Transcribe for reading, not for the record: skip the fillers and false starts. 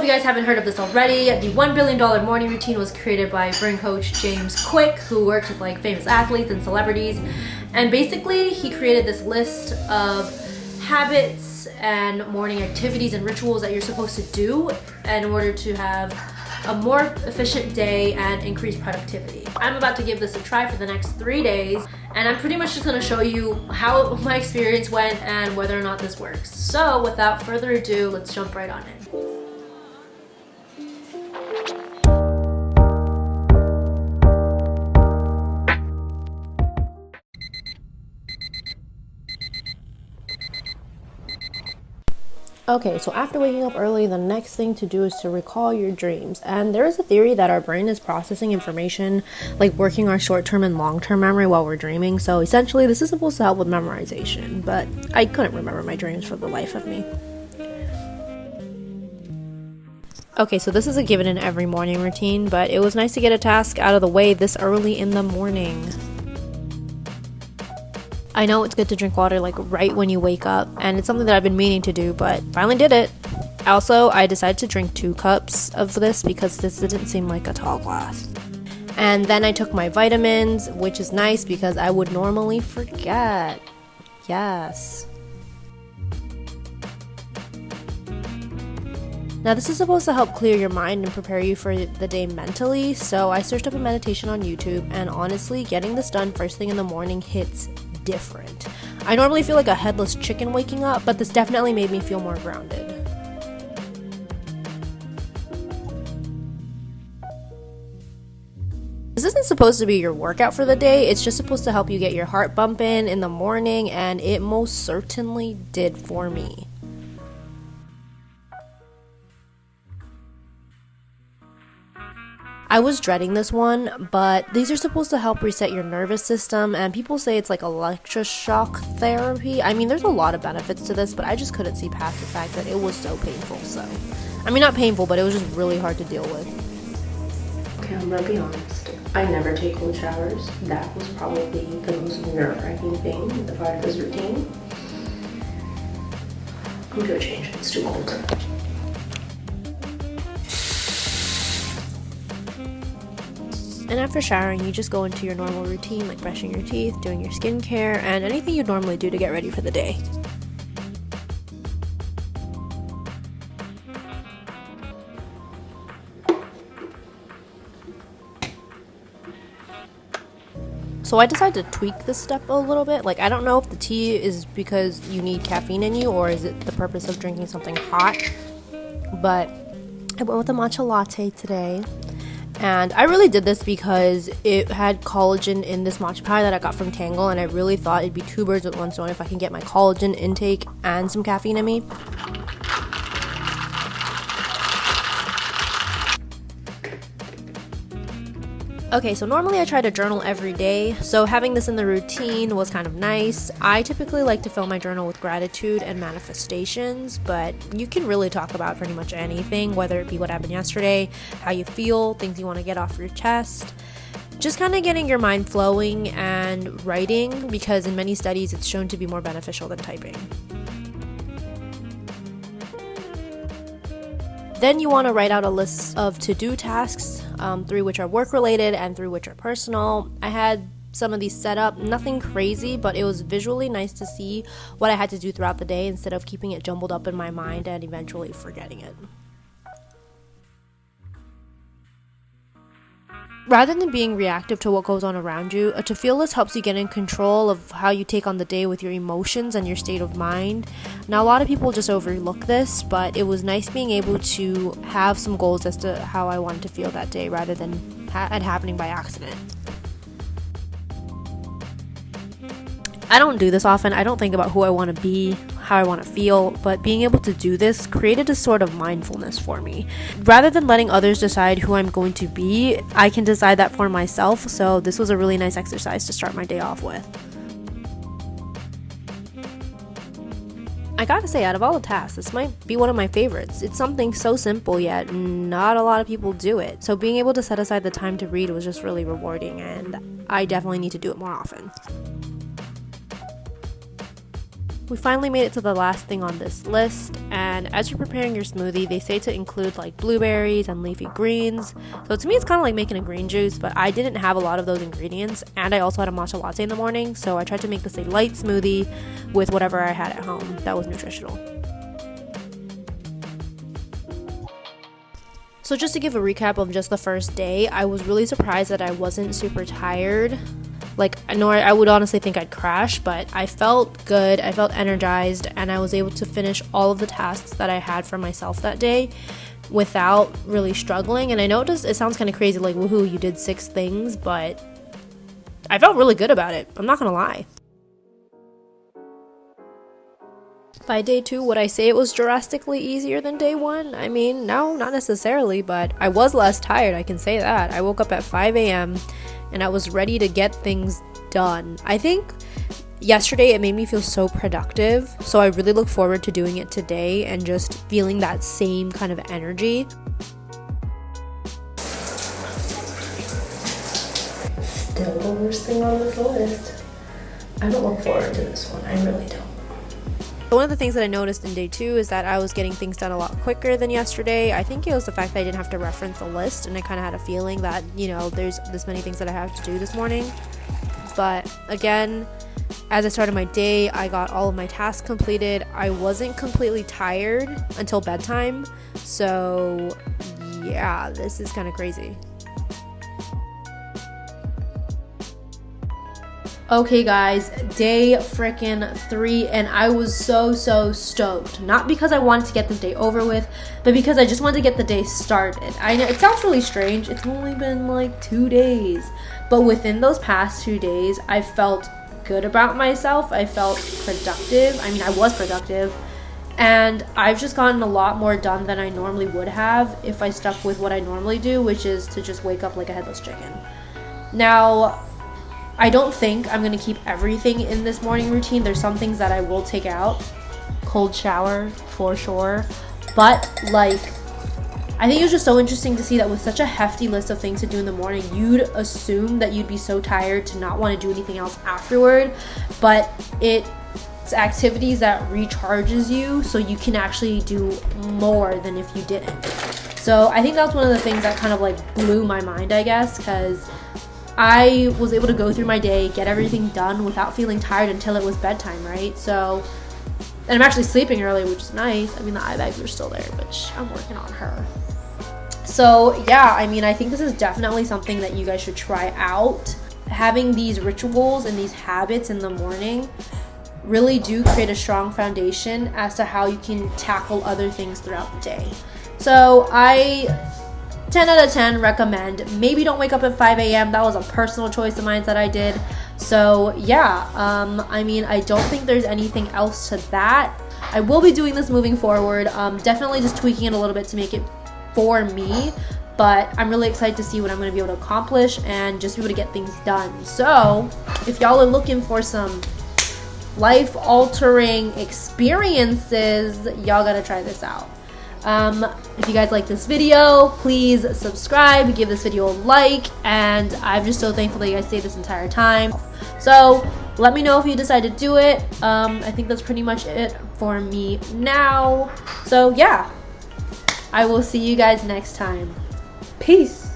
you guys haven't heard of this already, the $1 billion morning routine was created by brain coach James Quick, who works with like famous athletes and celebrities. And basically he created this list of habits and morning activities and rituals that you're supposed to do in order to have a more efficient day and increase productivity. I'm about to give this a try for the next 3 days, and I'm pretty much just going to show you how my experience went and whether or not this works. So without further ado, let's jump right on in. Okay, so after waking up early, the next thing to do is to recall your dreams. And there is a theory that our brain is processing information, like working our short-term and long-term memory while we're dreaming. So essentially, this is supposed to help with memorization, but I couldn't remember my dreams for the life of me. Okay, so this is a given in every morning routine, but it was nice to get a task out of the way this early in the morning. I know it's good to drink water like right when you wake up, and it's something that I've been meaning to do, but finally did it. Also, I decided to drink 2 cups of this because this didn't seem like a tall glass. And then I took my vitamins, which is nice because I would normally forget. Yes. Now this is supposed to help clear your mind and prepare you for the day mentally, so I searched up a meditation on YouTube, and honestly, getting this done first thing in the morning hits different. I normally feel like a headless chicken waking up, but this definitely made me feel more grounded. This isn't supposed to be your workout for the day, it's just supposed to help you get your heart bumping in the morning, and it most certainly did for me. I was dreading this one, but these are supposed to help reset your nervous system, and people say it's like electroshock therapy. I mean, there's a lot of benefits to this, but I just couldn't see past the fact that it was so painful. So, I mean, not painful, but it was just really hard to deal with. Okay, I'm gonna be honest. I never take cold showers. That was probably the most nerve-wracking thing in the part of this routine. I'm gonna change. It's too cold. And after showering, you just go into your normal routine, like brushing your teeth, doing your skincare, and anything you'd normally do to get ready for the day. So I decided to tweak this step a little bit. Like, I don't know if the tea is because you need caffeine in you, or is it the purpose of drinking something hot, but I went with a matcha latte today. And I really did this because it had collagen in this matcha pie that I got from Tangle, and I really thought it'd be 2 birds with 1 stone if I can get my collagen intake and some caffeine in me. Okay, so normally I try to journal every day, so having this in the routine was kind of nice. I typically like to fill my journal with gratitude and manifestations, but you can really talk about pretty much anything, whether it be what happened yesterday, how you feel, things you want to get off your chest. Just kind of getting your mind flowing and writing, because in many studies it's shown to be more beneficial than typing. Then you want to write out a list of to-do tasks, 3 which are work-related and 3 which are personal. I had some of these set up, nothing crazy, but it was visually nice to see what I had to do throughout the day instead of keeping it jumbled up in my mind and eventually forgetting it. Rather than being reactive to what goes on around you, a to-feel list helps you get in control of how you take on the day with your emotions and your state of mind. Now, a lot of people just overlook this, but it was nice being able to have some goals as to how I wanted to feel that day rather than it happening by accident. I don't do this often. I don't think about who I want to be, how I want to feel, but being able to do this created a sort of mindfulness for me. Rather than letting others decide who I'm going to be, I can decide that for myself, so this was a really nice exercise to start my day off with. I gotta say, out of all the tasks, this might be one of my favorites. It's something so simple, yet not a lot of people do it. So being able to set aside the time to read was just really rewarding, and I definitely need to do it more often. We finally made it to the last thing on this list, and as you're preparing your smoothie, they say to include like blueberries and leafy greens. So to me, it's kind of like making a green juice, but I didn't have a lot of those ingredients, and I also had a matcha latte in the morning, so I tried to make this a light smoothie with whatever I had at home that was nutritional. So just to give a recap of just the first day, I was really surprised that I wasn't super tired. Like, I would honestly think I'd crash, but I felt good, I felt energized, and I was able to finish all of the tasks that I had for myself that day without really struggling. And I know it sounds kind of crazy, like, woohoo, you did 6 things, but I felt really good about it. I'm not gonna lie. By day 2, would I say it was drastically easier than day 1? I mean, no, not necessarily, but I was less tired, I can say that. I woke up at 5 a.m. and I was ready to get things done. I think yesterday it made me feel so productive, so I really look forward to doing it today and just feeling that same kind of energy. Still the worst thing on this list. I don't look forward to this one. I really don't. One of the things that I noticed in day 2 is that I was getting things done a lot quicker than yesterday. I think it was the fact that I didn't have to reference a list, and I kind of had a feeling that, you know, there's this many things that I have to do this morning. But again, as I started my day, I got all of my tasks completed. I wasn't completely tired until bedtime. So yeah, this is kind of crazy. Okay guys, day frickin' 3, and I was so stoked. Not because I wanted to get this day over with, but because I just wanted to get the day started. I know it sounds really strange, it's only been like 2 days, but within those past 2 days, I felt good about myself. I felt productive. I mean, I was productive, and I've just gotten a lot more done than I normally would have if I stuck with what I normally do, which is to just wake up like a headless chicken. Now, I don't think I'm gonna keep everything in this morning routine. There's some things that I will take out. Cold shower, for sure. But like, I think it was just so interesting to see that with such a hefty list of things to do in the morning, you'd assume that you'd be so tired to not want to do anything else afterward. But it's activities that recharges you so you can actually do more than if you didn't. So I think that's one of the things that kind of like blew my mind, I guess, because I was able to go through my day, get everything done without feeling tired until it was bedtime, right? So, and I'm actually sleeping early, which is nice. I mean, the eye bags are still there, but I'm working on her. So yeah, I mean, I think this is definitely something that you guys should try out. Having these rituals and these habits in the morning really do create a strong foundation as to how you can tackle other things throughout the day. So 10 out of 10 recommend. Maybe don't wake up at 5 a.m. That was a personal choice of mine that I did. So yeah, I mean, I don't think there's anything else to that. I will be doing this moving forward. Definitely just tweaking it a little bit to make it for me. But I'm really excited to see what I'm going to be able to accomplish and just be able to get things done. So if y'all are looking for some life-altering experiences, y'all gotta try this out. If you guys like this video, please subscribe, give this video a like, and I'm just so thankful that you guys stayed this entire time. So let me know if you decide to do it. I think that's pretty much it for me now. So yeah, I will see you guys next time. Peace.